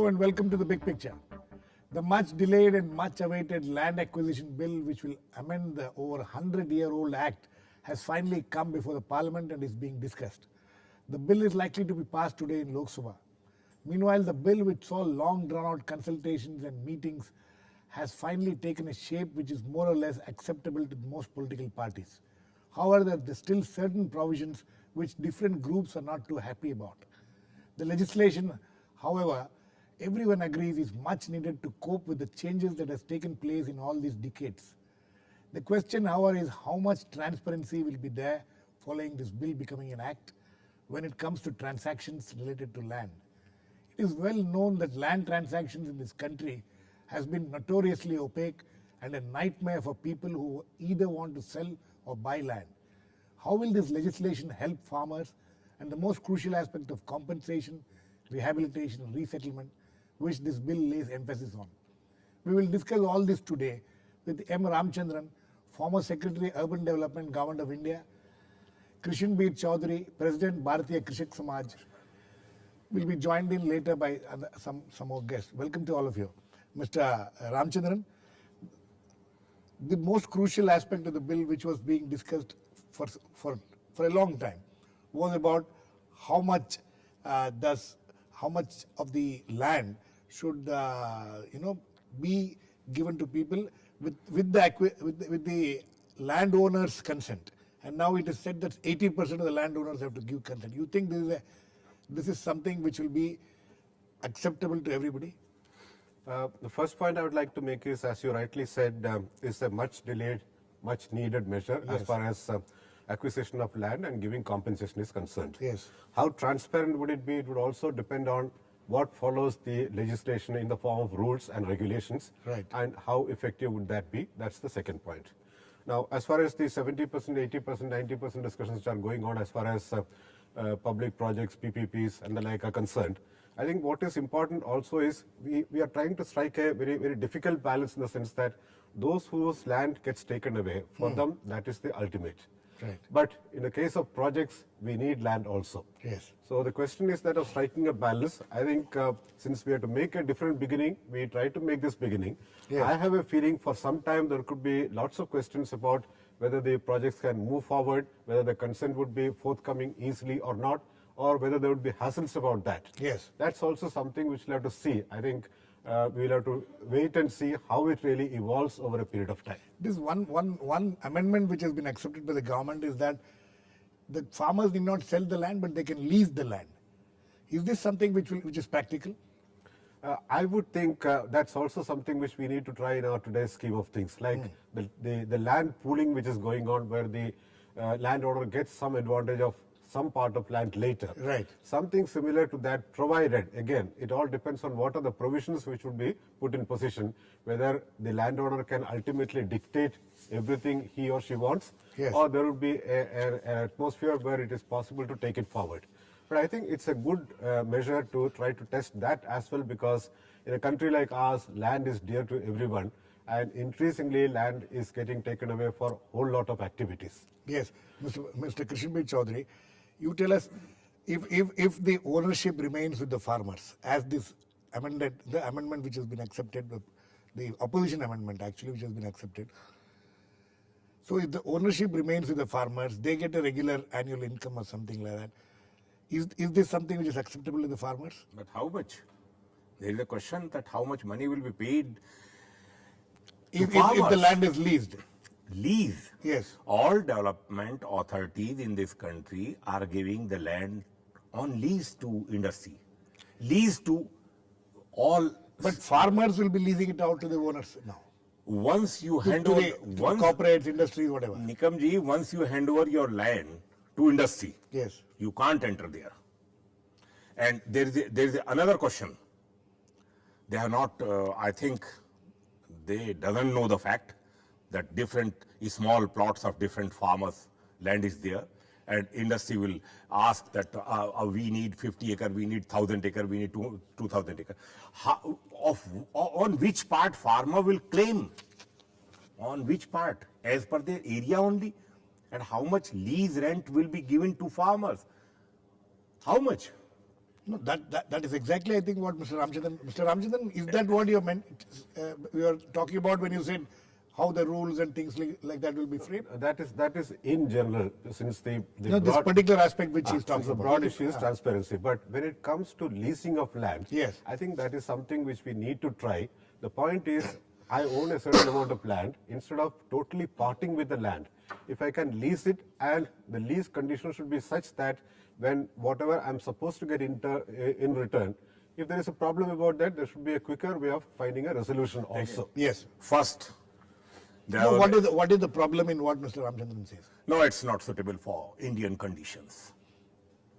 Hello and welcome to the big picture. The much delayed and much awaited land acquisition bill, which will amend the over 100-year-old act, has finally come before the parliament and is being discussed. The bill is likely to be passed today in Lok Sabha. Meanwhile, the bill, which saw long drawn-out consultations and meetings, has finally taken a shape which is more or less acceptable to most political parties. However, there are still certain provisions which different groups are not too happy about. The legislation, however, everyone agrees is much needed to cope with the changes that has taken place in all these decades. The question, however, is how much transparency will be there following this bill becoming an act when it comes to transactions related to land. It is well known that land transactions in this country has been notoriously opaque and a nightmare for people who either want to sell or buy land. How will this legislation help farmers, and the most crucial aspect of compensation, rehabilitation and resettlement, which this bill lays emphasis on? We will discuss all this today with M. Ramachandran, former Secretary Urban Development, Govt of India, Krishan Chaudhary, President Bharatiya Krishak Samaj. Will be joined in later by some more guests. Welcome to all of you. Mr. Ramachandran, the most crucial aspect of the bill which was being discussed for a long time was about how much of the land should be given to people with the landowner's consent. And now it is said that 80% of the landowners have to give consent. You think this is something which will be acceptable to everybody? The first point I would like to make is, as you rightly said, is a much delayed, much needed measure as far as acquisition of land and giving compensation is concerned. Yes. How transparent would it be? It would also depend on what follows the legislation in the form of rules and regulations, right, and how effective would that be? That's the second point. Now, as far as the 70%, 80%, 90% discussions which are going on as far as public projects, PPPs and the like are concerned, I think what is important also is we are trying to strike a very, very difficult balance in the sense that those whose land gets taken away, for them, that is the ultimate. Right. But in the case of projects, we need land also. Yes. So the question is that of striking a balance. I think since we have to make a different beginning, we try to make this beginning. Yes. I have a feeling for some time there could be lots of questions about whether the projects can move forward, whether the consent would be forthcoming easily or not, or whether there would be hassles about that. Yes. That's also something which we'll have to see. I think we'll have to wait and see how it really evolves over a period of time. This one amendment which has been accepted by the government is that the farmers need not sell the land, but they can lease the land. Is this something which is practical? I would think that's also something which we need to try in our today's scheme of things, like the land pooling which is going on, where the landowner gets some advantage of some part of land later. Right. Something similar to that, provided, again, it all depends on what are the provisions which would be put in position, whether the landowner can ultimately dictate everything he or she wants, yes, or there would be an atmosphere where it is possible to take it forward. But I think it's a good measure to try to test that as well, because in a country like ours, land is dear to everyone, and increasingly land is getting taken away for a whole lot of activities. Yes. Mr. Krishan Chaudhary, you tell us, if the ownership remains with the farmers, as the amendment which has been accepted, the opposition amendment actually which has been accepted, so if the ownership remains with the farmers, they get a regular annual income or something like that. Is this something which is acceptable to the farmers? But how much? There is a question that how much money will be paid if the land is leased. Lease. Yes. All development authorities in this country are giving the land on lease to industry. Lease to all. But farmers will be leasing it out to the owners now. Once you hand over, corporates, industries, whatever. Nikam ji, once you hand over your land to industry, yes, you can't enter there. And there is another question. They are not, I think, they doesn't know the fact that different small plots of different farmers' land is there, and industry will ask that we need 50 acre, we need 1,000 acre, we need 2,000 acre. On which part farmer will claim? On which part? As per their area only? And how much lease rent will be given to farmers? How much? No, that is exactly, I think, what Mr. Ramachandran, is that what you meant? You are talking about when you said how the rules and things like that will be framed? That is in general, since the No, this particular aspect which he's since talking the about. broad issue is transparency. But when it comes to leasing of land, Yes. I think that is something which we need to try. The point is, I own a certain amount of land. Instead of totally parting with the land, if I can lease it, and the lease conditions should be such that when whatever I'm supposed to get in return, if there is a problem about that, there should be a quicker way of finding a resolution also. Yes. First, No, what is the problem in what Mr. Ramachandran says? no, it's not suitable for Indian conditions.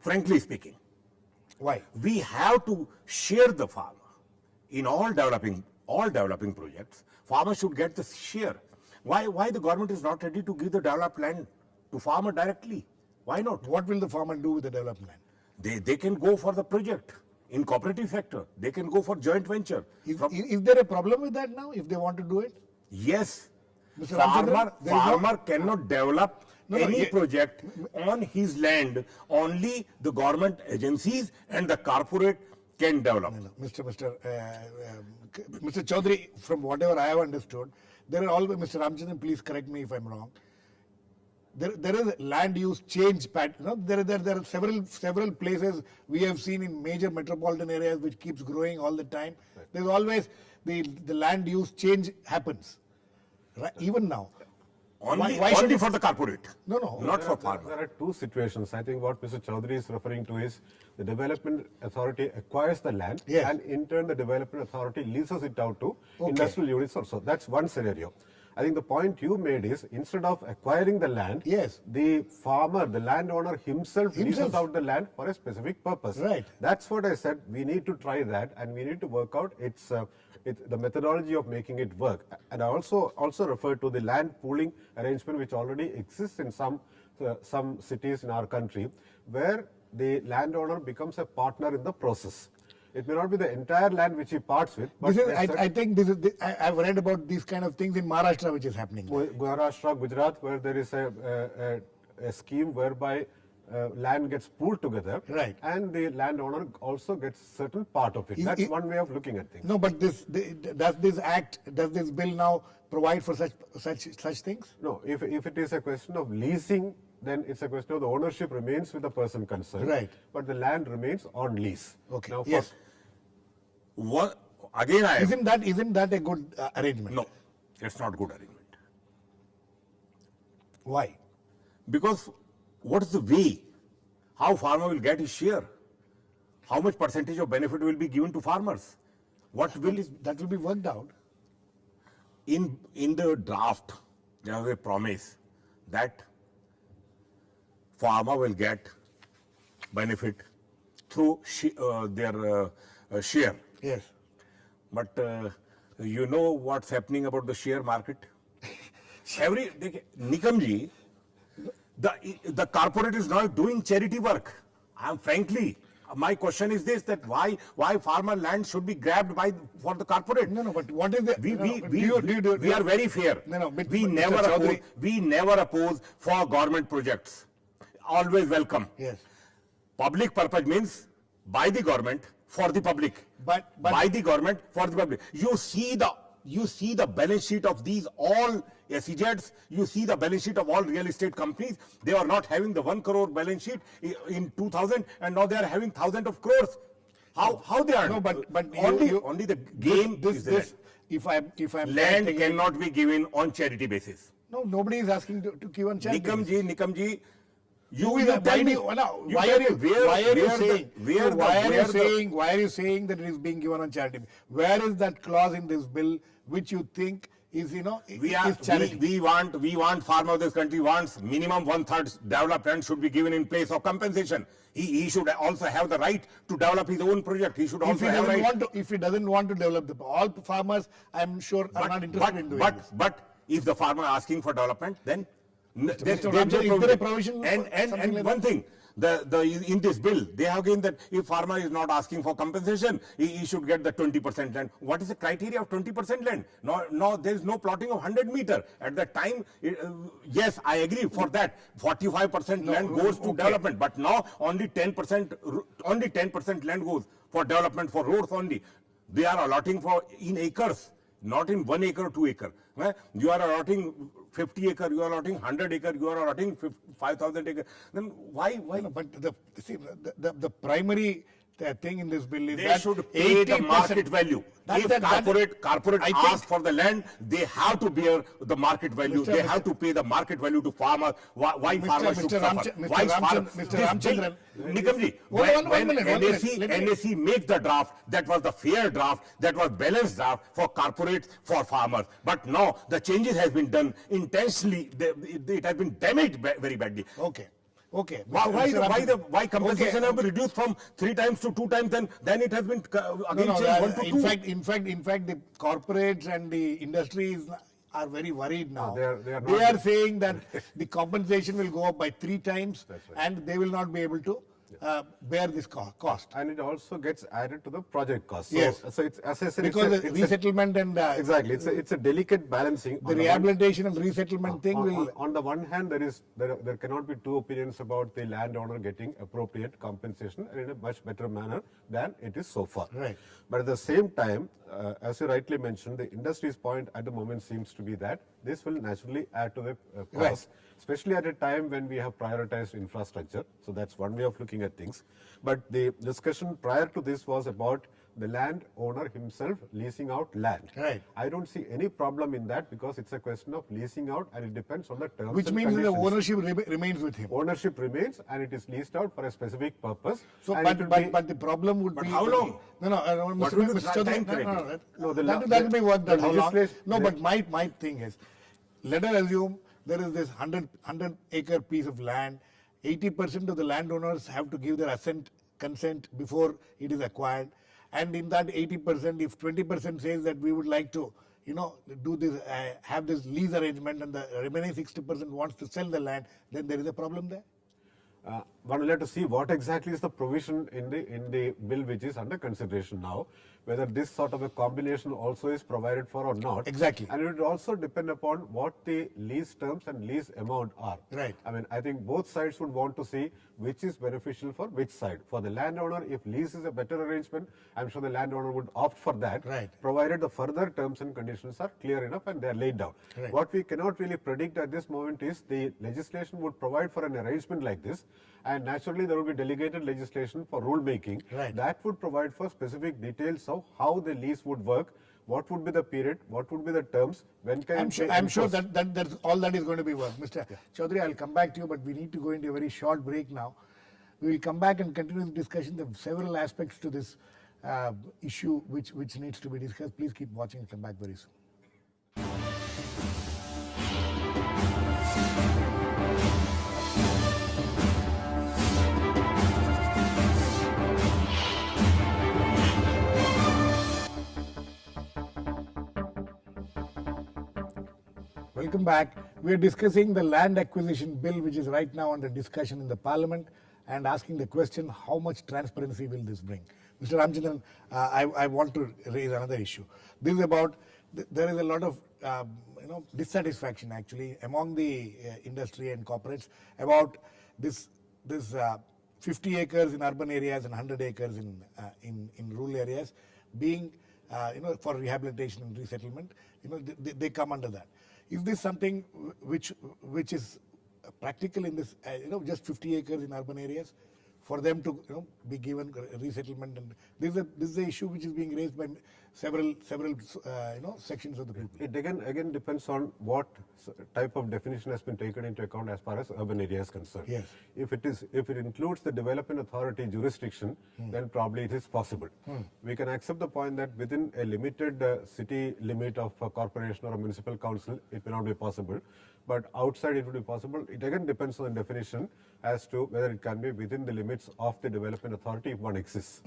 Frankly speaking, Why? we have to share the farmer in all developing projects. Farmer should get the share. Why the government is not ready to give the developed land to farmer directly? Why not? What will the farmer do with the development? They can go for the project in cooperative sector. They can go for joint venture. Is there a problem with that now, if they want to do it? Yes. Mr. Ramachandran, there is no- Farmer cannot develop any project on his land. Only the government agencies and the corporate can develop. No, Mr. Chaudhary, from whatever I have understood, there are always, Mr. Ramachandran, please correct me if I'm wrong. There is land use change pattern. There are several places we have seen in major metropolitan areas which keeps growing all the time. There's always the land use change happens. Right? Even now. Only should for the corporate. No. Not for farmer. There are two situations. I think what Mr. Chaudhary is referring to is the development authority acquires the land, Yes. and in turn the development authority leases it out to Okay. industrial units also. That's one scenario. I think the point you made is, instead of acquiring the land, Yes. the farmer, the landowner himself leases out the land for a specific purpose. Right. That's what I said. We need to try that, and we need to work out the methodology of making it work. And I also refer to the land pooling arrangement which already exists in some cities in our country, where the landowner becomes a partner in the process. It may not be the entire land which he parts with, but I think this is. I've read about these kind of things in Maharashtra, which is happening. Maharashtra, Gujarat, where there is a scheme whereby land gets pooled together, Right. and the landowner also gets certain part of it. That's one way of looking at things. No, but does this bill now provide for such things? No, if it is a question of leasing, then it's a question of the ownership remains with the person concerned, Right. but the land remains on lease. Okay. Now, Yes. Isn't that a good arrangement? No, it's not good arrangement. Why? Because what is the way how farmer will get his share? How much percentage of benefit will be given to farmers? What will That will be worked out. in the draft there was a promise that farmer will get benefit through their share. Yes. But you know what's happening about the share market? Nikam ji, the corporate is not doing charity work. Frankly, my question is this: that why farmer land should be grabbed for the corporate? No, but what is the? We are very fair. We never oppose for government projects. Always welcome. Yes. Public purpose means by the government for the public. But by the government for the public. You see the balance sheet of these all SEZs. You see the balance sheet of all real estate companies. They are not having the 1 crore balance sheet in 2000, and now they are having thousands of crores. How they are? No, but only the game is the land. If I'm Land cannot be given on charity basis. No, nobody is asking to give on charity. Nikam ji, Why are you saying that it is being given on charity? Where is that clause in this bill which you think is charity? We want farmer of this country wants minimum 1/3 developed land should be given in place of compensation. He should also have the right to develop his own project. He should also have right. If he doesn't want to develop all farmers, I'm sure are not interested in doing this. But if the farmer asking for development, then Mr. Ramachandran, is there a provision? And one thing, in this bill, they have given that if farmer is not asking for compensation, he should get the 20% land. What is the criteria of 20% land? No, there is no plotting of 100 meter. At that time, yes, I agree for that. 45% land goes to development, but now only 10% land goes for development for roads only. They are allotting for in acres, not in 1 acre or 2 acre. You are allotting 50 acre, you are allotting 100 acre, you are allotting 5,000 acre. Then why? No, but the primary thing in this bill is They that should pay the 80% market value. If corporate I think- ask for the land, they have to bear the market value. They have to pay the market value to farmers. Why farmers should suffer? Why farmers? Mr. Ramachandran. Nikamji, One when minute. NAC make the draft, that was the fair draft, that was balanced draft for corporates, for farmers. But now the changes has been done intentionally. It has been damaged very badly. Okay. Why compensation have been reduced from 3 times to 2 times? Then it has been again changed 1 to 2. In fact, the corporates and the industries are very worried now. they are saying that the compensation will go up by 3 times, right. and they will not be able to bear this cost. And it also gets added to the project cost. Yes. So it's, as I said, Because the resettlement and exactly, it's a delicate balancing. the rehabilitation and resettlement thing will. On the one hand, there cannot be 2 opinions about the landowner getting appropriate compensation in a much better manner than it is so far. Right. But at the same time, as you rightly mentioned, the industry's point at the moment seems to be that this will naturally add to the cost, Right. especially at a time when we have prioritized infrastructure. So that's one way of looking at things. But the discussion prior to this was about the landowner himself leasing out land. Right. I don't see any problem in that because it's a question of leasing out and it depends on the terms Which and means that the conditions. ownership remains with him. Ownership remains and it is leased out for a specific purpose. So, and but, it will but, be- but the problem would But be. how long? No, What Mr. will be the Mr. Chaudhary, time period? that will be worked out. the How long? legislation- No, but my thing is, let us assume there is this 100 acre piece of land. 80% of the landowners have to give their consent before it is acquired. And in that 80%, if 20% says that we would like to, do this, have this lease arrangement, and the remaining 60% wants to sell the land, then there is a problem there. One will have to see what exactly is the provision in the bill which is under consideration now, whether this sort of a combination also is provided for or not. Exactly. And it will also depend upon what the lease terms and lease amount are. Right. I mean, I think both sides would want to see which is beneficial for which side. For the landowner, if lease is a better arrangement, I'm sure the landowner would opt for that, Right. provided the further terms and conditions are clear enough and they are laid down. Right. What we cannot really predict at this moment is the legislation would provide for an arrangement like this, and naturally there will be delegated legislation for rule making. Right. That would provide for specific details of how the lease would work, what would be the period, what would be the terms, when can I'm it sure, be I'm sure enforced. that's all that is going to be work. Mr. Chaudhary, I'll come back to you, but we need to go into a very short break now. We will come back and continue the discussion. There are several aspects to this issue which needs to be discussed. Please keep watching and come back very soon. Welcome back. We are discussing the land acquisition bill, which is right now under discussion in the parliament, and asking the question, how much transparency will this bring? Mr. Ramachandran, I want to raise another issue. This is about, there is a lot of dissatisfaction actually among the industry and corporates about this 50 acres in urban areas and 100 acres in rural areas being for rehabilitation and resettlement. They come under that. Is this something which is practical in this, just 50 acres in urban areas for them to be given resettlement? And this is the issue which is being raised by several sections of the people. It again depends on what type of definition has been taken into account as far as urban area is concerned. Yes. If it includes the development authority jurisdiction, then probably it is possible. We can accept the point that within a limited city limit of a corporation or a municipal council, it may not be possible. But outside it would be possible. It again depends on the definition as to whether it can be within the limits of the development authority if one exists.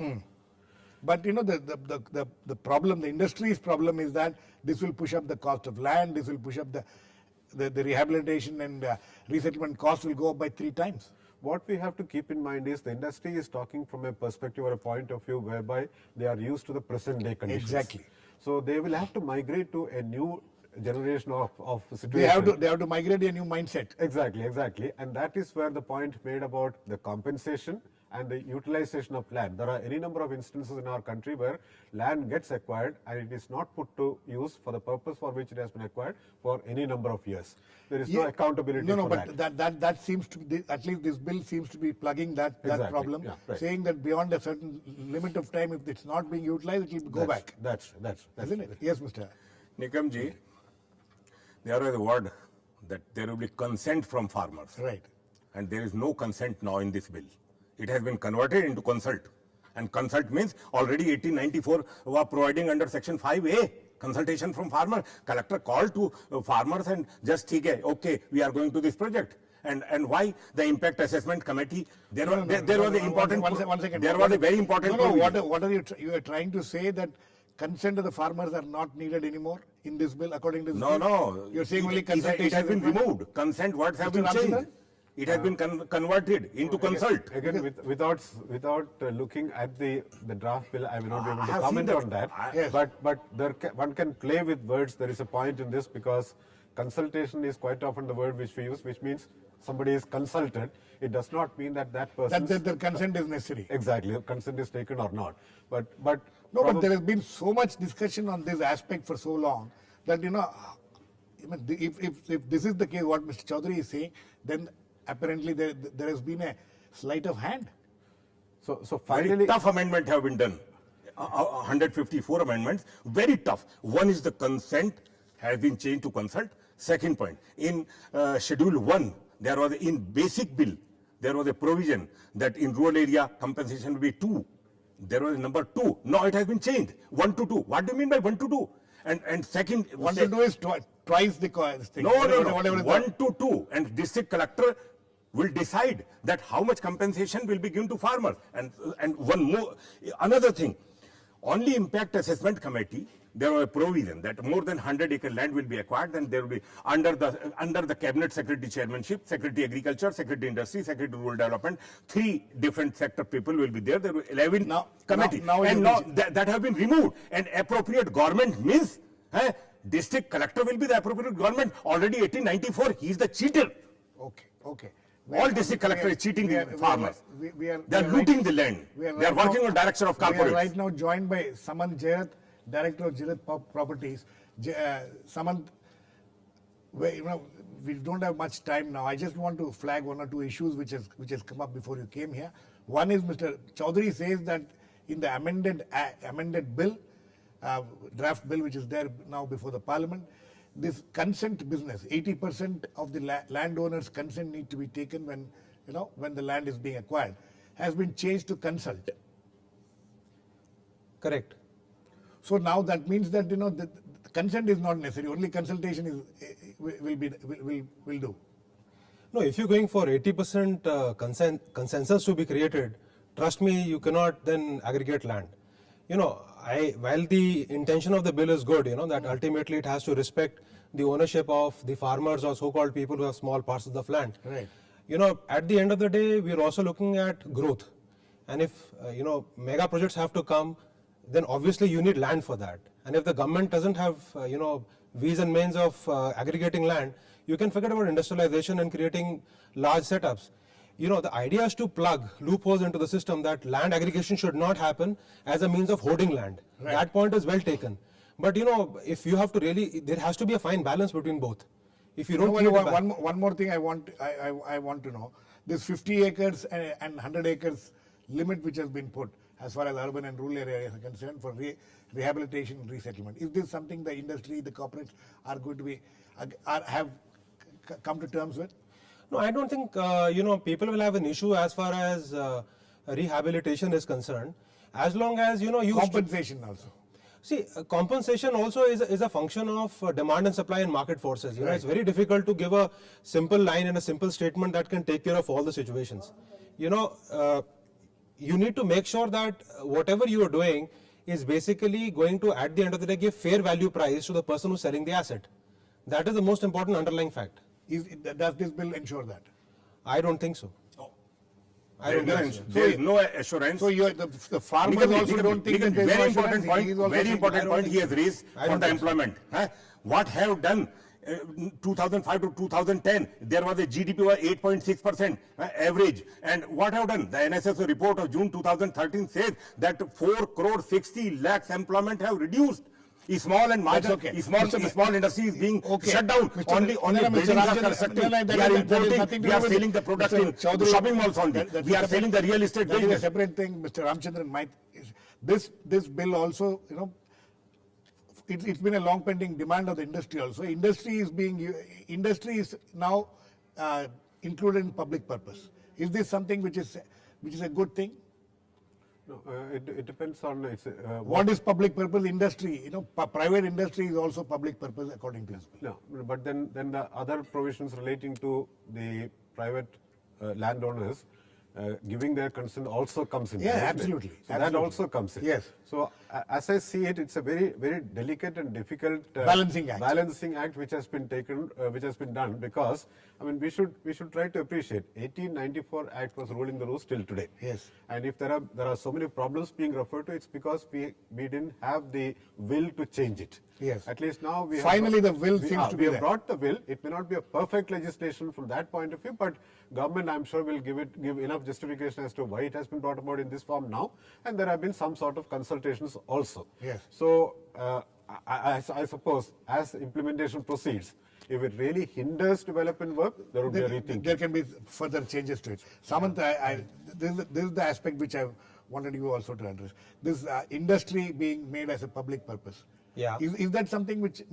But the problem, the industry's problem is that this will push up the cost of land, this will push up the rehabilitation and resettlement cost will go up by 3 times. what we have to keep in mind is the industry is talking from a perspective or a point of view whereby they are used to the present day conditions. Exactly. So they will have to migrate to a new generation of situation. They have to migrate a new mindset. Exactly. And that is where the point made about the compensation and the utilization of land. There are any number of instances in our country where land gets acquired and it is not put to use for the purpose for which it has been acquired for any number of years. There is no accountability for but that seems to be, at least this bill seems to be plugging that problem, saying that beyond a certain limit of time, if it's not being utilized, it will go back. That's Isn't it? Yes, Mr. Nikam ji, there is a word that there will be consent from farmers. Right. And there is no consent now in this bill. It has been converted into consult. And consult means already 1894 were providing under section 5A, consultation from farmer. Collector called to farmers and just okay, we are going to this project. And why the impact assessment committee? There was a very important. What are you are trying to say that consent of the farmers are not needed anymore in this bill according to this bill? No. You're saying only consultation. It has been removed. Consent words have been changed. It has been converted into consult. Again, without looking at the draft bill, I will not be able to comment on that. Yes. But one can play with words. There is a point in this because consultation is quite often the word which we use, which means somebody is consulted. It does not mean that person. That the consent is necessary. Exactly, consent is taken or not. But there has been so much discussion on this aspect for so long that if this is the case, what Mr. Chaudhary is saying, then apparently there has been a sleight of hand. So finally, very tough amendment have been done. 154 amendments, very tough. One is the consent has been changed to consult. Second point, in Schedule 1, there was in basic bill, there was a provision that in rural area compensation will be 2. There was a number 2. Now it has been changed, 1 to 2. What do you mean by 1 to 2? And second, 1 to 2 is twice the thing. No. 1 to 2, and district collector will decide that how much compensation will be given to farmers. And one more, another thing, only impact assessment committee, there was a provision that more than 100-acre land will be acquired, and there will be under the cabinet secretary chairmanship, secretary agriculture, secretary industry, secretary rural development, 3 different sector people will be there. There will be 11 committee, that have been removed. And appropriate government means district collector will be the appropriate government. Already 1894, he is the cheater. Okay. All district collector is cheating the farmers. They are looting the land. They are working on direction of corporates. We are right now joined by Samant Jerath, Director of Jerath Properties. Samant, we don't have much time now. I just want to flag 1 or 2 issues which has come up before you came here. One is Mr. Chaudhary says that in the amended bill, draft bill which is there now before the Parliament, this consent business, 80% of the landowner's consent need to be taken when the land is being acquired, has been changed to consult. Correct. So now that means that the consent is not necessary. Only consultation will do. No, if you're going for 80% consensus to be created, trust me, you cannot then aggregate land. While the intention of the bill is good, that ultimately it has to respect the ownership of the farmers or so-called people who have small parcels of land. Right. At the end of the day, we are also looking at growth. And if, mega projects have to come, then obviously you need land for that. And if the government doesn't have, ways and means of aggregating land, you can forget about industrialization and creating large setups. The idea is to plug loopholes into the system that land aggregation should not happen as a means of hoarding land. Right. That point is well taken. But if you have to really, there has to be a fine balance between both. If you don't one more thing I want to know. This 50 acres and 100 acres limit which has been put as far as urban and rural areas are concerned for rehabilitation and resettlement. Is this something the industry, the corporates are going to be have come to terms with? No, I don't think people will have an issue as far as rehabilitation is concerned, as long as you compensation also. See, compensation also is a function of demand and supply and market forces. Right. It's very difficult to give a simple line and a simple statement that can take care of all the situations. You need to make sure that whatever you are doing is basically going to, at the end of the day, give fair value price to the person who's selling the asset. That is the most important underlying fact. Does this bill ensure that? I don't think so. I don't think so. There is no assurance. So the farmers Nikam, also don't think that Nikam, there is no very important assurance. point. He is also Very saying, important I don't point think he has raised I for don't the think so. employment. What have done? 2005 to 2010, there was a GDP of 8.6% average. And what have done? The NSS report of June 2013 says that 4 crore 60 lakhs employment have reduced. Small and marginal, okay. small industry is being Okay. shut down. Mr. Only No, no, Mr. buildings are Ramachandran, constructing. no, no, We are that is importing, nothing to we are do with selling it. the product Mr. in Chaudhary, shopping malls only. that's We a are separate- selling the real estate That is a business. separate thing. Mr. Ramachandran might, this bill also, it's been a long pending demand of the industry also. Industry is now included in public purpose. Is this something which is a good thing? No, it depends on What is public purpose? Industry, private industry is also public purpose according to this bill. No, but then the other provisions relating to the private landowners giving their consent also comes in. Yeah, isn't it? absolutely, So that absolutely. also comes in. Yes. So as I see it, it's a very, very delicate and difficult Balancing act. Balancing act which has been taken, which has been done, because I mean we should try to appreciate 1894 Act was ruling the roost till today. Yes. And if there are so many problems being referred to, it's because we didn't have the will to change it. Yes. At least now we Finally, have the will seems to be we have there. brought the will. It may not be a perfect legislation from that point of view, but government, I'm sure, will give enough justification as to why it has been brought about in this form now, and there have been some sort of consultations also. Yes. So I suppose as implementation proceeds, if it really hinders development work, there would be a rethinking. There can be further changes to it. Samant, this is the aspect which I wanted you also to address. This industry being made as a public purpose. Yeah. Is that something which,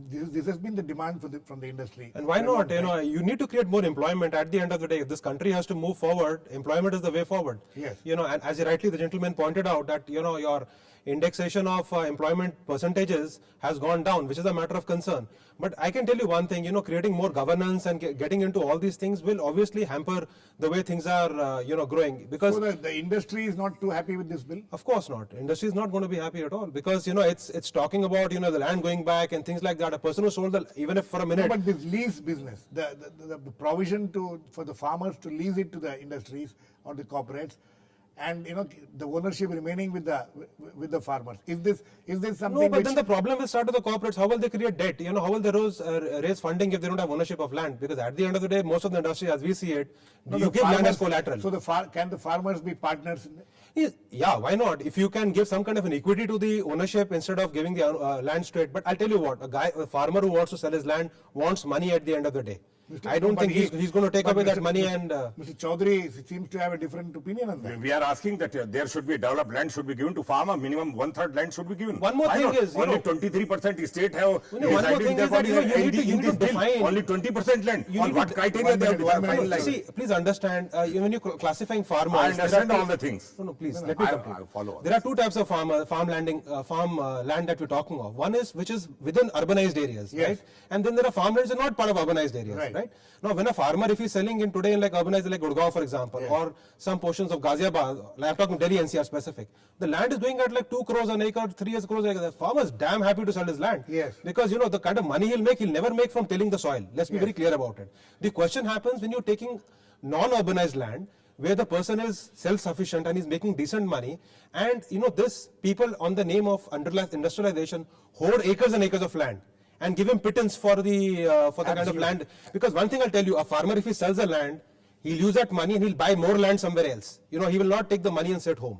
this has been the demand from the industry. And why for a long not? time. You need to create more employment. At the end of the day, if this country has to move forward, employment is the way forward. Yes. And as rightly the gentleman pointed out that your indexation of employment percentages has gone down, which is a matter of concern. But I can tell you one thing, creating more governance and getting into all these things will obviously hamper the way things are, growing. Because So the industry is not too happy with this bill? of course not. Industry is not going to be happy at all because it's talking about the land going back and things like that. A person who sold even if for a minute. No, but this lease business, the provision for the farmers to lease it to the industries or the corporates, and the ownership remaining with the farmers. Is this something? No, but which, then the problem will start with the corporates. How will they create debt? How will they raise funding if they don't have ownership of land? Because at the end of the day, most of the industry, as we see it, No, you the give land as farmers- collateral. So can the farmers be partners in it? Yeah, why not? If you can give some kind of an equity to the ownership instead of giving the land straight. But I'll tell you what, a farmer who wants to sell his land wants money at the end of the day. I don't think he's going to take away that money and... Mr. Chaudhary seems to have a different opinion on that. We are asking that there should be developed land should be given to farmer. Minimum 1/3 land should be given. One more Why thing not? is, only 23% state have one more decided thing their is that, body you and need to in this bill, define- only 20% land. You On need what to- criteria they have one minute, defined? See, please understand, when you're classifying farmers... I understand there are all the things. No, please, let me complete. I follow. There are two types of farm land that we're talking of. One is which is within urbanized areas, Yes. right? And then there are farmlands that are not part of urbanized areas, Right. right? Now, when a farmer, if he's selling in today in like urbanized, like Gurgaon, for example, or some portions of Ghaziabad, like I'm talking Delhi NCR specific, the land is going at like 2 crores an acre, 3 crores an acre. The farmer's damn happy to sell his land. Yes. Because the kind of money he'll never make from tilling the soil. Let's be very clear about it. The question happens when you're taking non-urbanized land, where the person is self-sufficient and is making decent money, and this people on the name of industrialization hoard acres and acres of land and give him pittance for the kind of land. Because one thing I'll tell you, a farmer, if he sells the land, he'll use that money and he'll buy more land somewhere else. He will not take the money and sit home.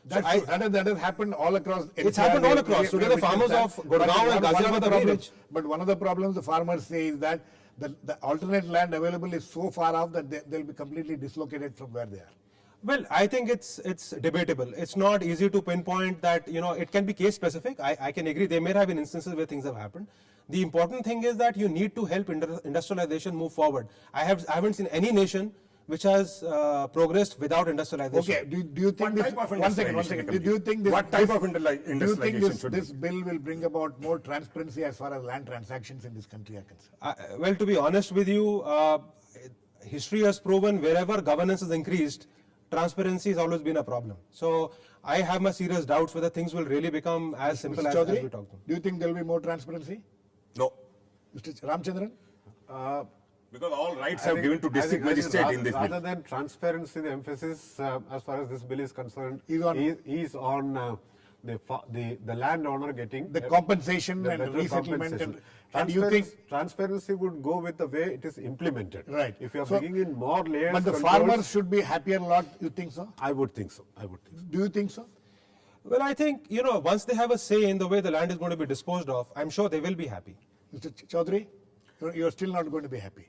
So That has happened all across. It's happened all across. Today the farmers of Gurgaon and Ghaziabad are very rich. But one of the problems the farmers say is that the alternate land available is so far off that they'll be completely dislocated from where they are. Well, I think it's debatable. It's not easy to pinpoint that, it can be case specific. I can agree. There may have been instances where things have happened. The important thing is that you need to help industrialization move forward. I haven't seen any nation which has progressed without industrialization. Okay, do you think What this, type of one second, industrialization do you think this, what type of do you industrialization think should this be? bill will bring about more transparency as far as land transactions in this country are concerned? Well, to be honest with you, history has proven wherever governance is increased, transparency has always been a problem. So I have my serious doubts whether things will really become as simple as we Chaudhary, talked about. do you think there will be more transparency? No. Mr. Ramachandran? Because all rights I have think- given to I district think magistrate in this bill. Rather than transparency, the emphasis as far as this bill is concerned Is on- on the landowner getting The compensation the and better resettlement compensation. and you think Transparency would go with the way it is implemented. Right. If you are So- bringing in more layers, but the controls, farmers should be happier a lot, you think so? I would think so. I would think so. Do you think so? Well, I think, once they have a say in the way the land is going to be disposed of, I'm sure they will be happy. Mr. Chaudhary, you're still not going to be happy.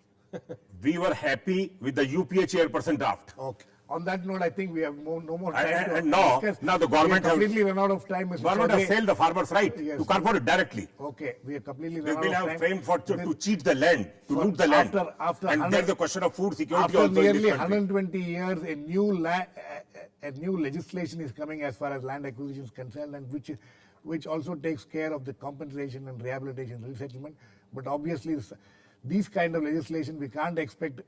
We were happy with the UPA chairperson draft. Okay. On that note, I think we have no more time to And now discuss. the government we have have completely run out of time, Mr. Government has Chaudhary. sold the farmers' right Yes. to corporate directly. Okay, we have completely They run will out of have time. frame to cheat the land, to For- loot the land. after and 100 there's the question of food security After also in nearly this country. 120 years, a new legislation is coming as far as land acquisition is concerned, and which also takes care of the compensation and rehabilitation resettlement. But obviously, these kind of legislation, we can't expect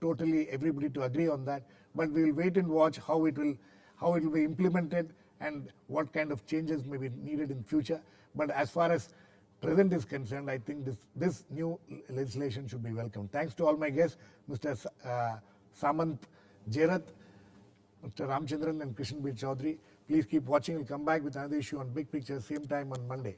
totally everybody to agree on that. But we will wait and watch how it will be implemented and what kind of changes may be needed in future. But as far as present is concerned, I think this new legislation should be welcome. Thanks to all my guests, Mr. Samant, Jerath, Mr. Ramachandran and Krishan Chaudhary. Please keep watching. We'll come back with another issue on Big Picture, same time on Monday.